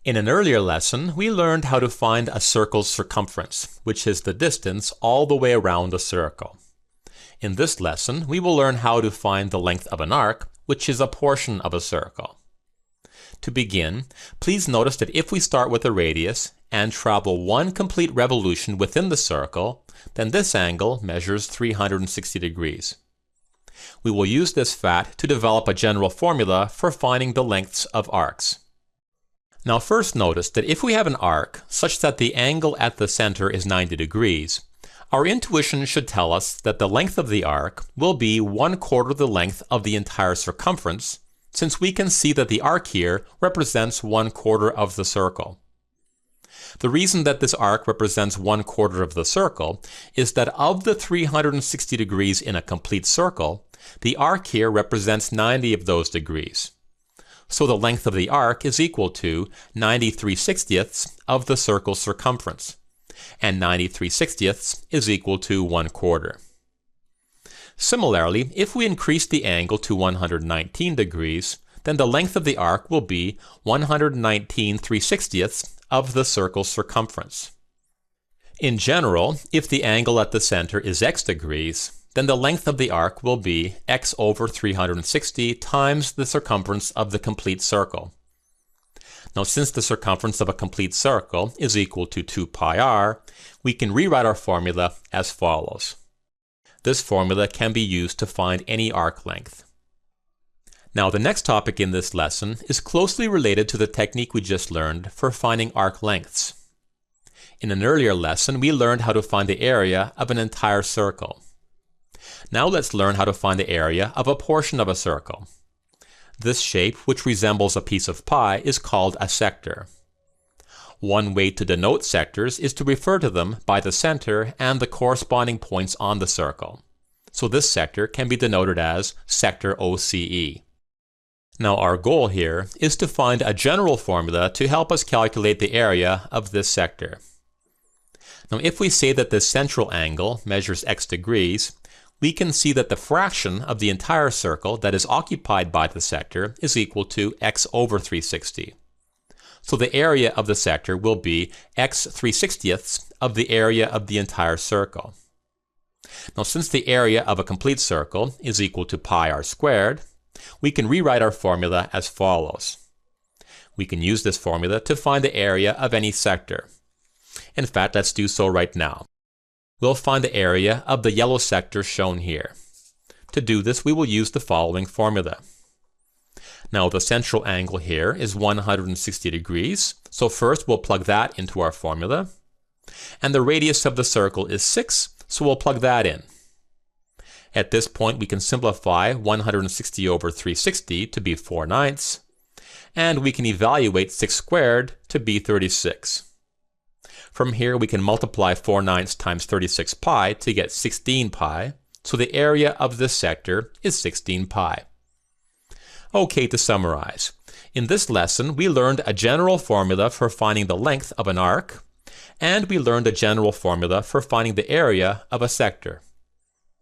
In an earlier lesson, we learned how to find a circle's circumference, which is the distance all the way around a circle. In this lesson, we will learn how to find the length of an arc, which is a portion of a circle. To begin, please notice that if we start with a radius and travel one complete revolution within the circle, then this angle measures 360 degrees. We will use this fact to develop a general formula for finding the lengths of arcs. Now first notice that if we have an arc such that the angle at the center is 90 degrees, our intuition should tell us that the length of the arc will be 1/4 the length of the entire circumference, since we can see that the arc here represents 1/4 of the circle. The reason that this arc represents 1/4 of the circle is that of the 360 degrees in a complete circle, the arc here represents 90 of those degrees. So the length of the arc is equal to 93/60ths of the circle's circumference, and 93/60ths is equal to 1/4. Similarly, if we increase the angle to 119 degrees, then the length of the arc will be 119/360ths of the circle's circumference. In general, if the angle at the center is x degrees, then the length of the arc will be x over 360 times the circumference of the complete circle. Now, since the circumference of a complete circle is equal to 2 pi r, we can rewrite our formula as follows. This formula can be used to find any arc length. Now, the next topic in this lesson is closely related to the technique we just learned for finding arc lengths. In an earlier lesson, we learned how to find the area of an entire circle. Now let's learn how to find the area of a portion of a circle. This shape, which resembles a piece of pie, is called a sector. One way to denote sectors is to refer to them by the center and the corresponding points on the circle. So this sector can be denoted as sector OCE. Now our goal here is to find a general formula to help us calculate the area of this sector. Now if we say that this central angle measures x degrees, we can see that the fraction of the entire circle that is occupied by the sector is equal to x over 360. So the area of the sector will be x 360ths of the area of the entire circle. Now since the area of a complete circle is equal to pi r squared, we can rewrite our formula as follows. We can use this formula to find the area of any sector. In fact, let's do so right now. We'll find the area of the yellow sector shown here. To do this, we will use the following formula. Now the central angle here is 160 degrees, so first we'll plug that into our formula. And the radius of the circle is 6, so we'll plug that in. At this point, we can simplify 160 over 360 to be 4/9, and we can evaluate 6 squared to be 36. From here, we can multiply 4/9 times 36 pi to get 16 pi, so the area of this sector is 16 pi. Okay, to summarize. In this lesson, we learned a general formula for finding the length of an arc, and we learned a general formula for finding the area of a sector.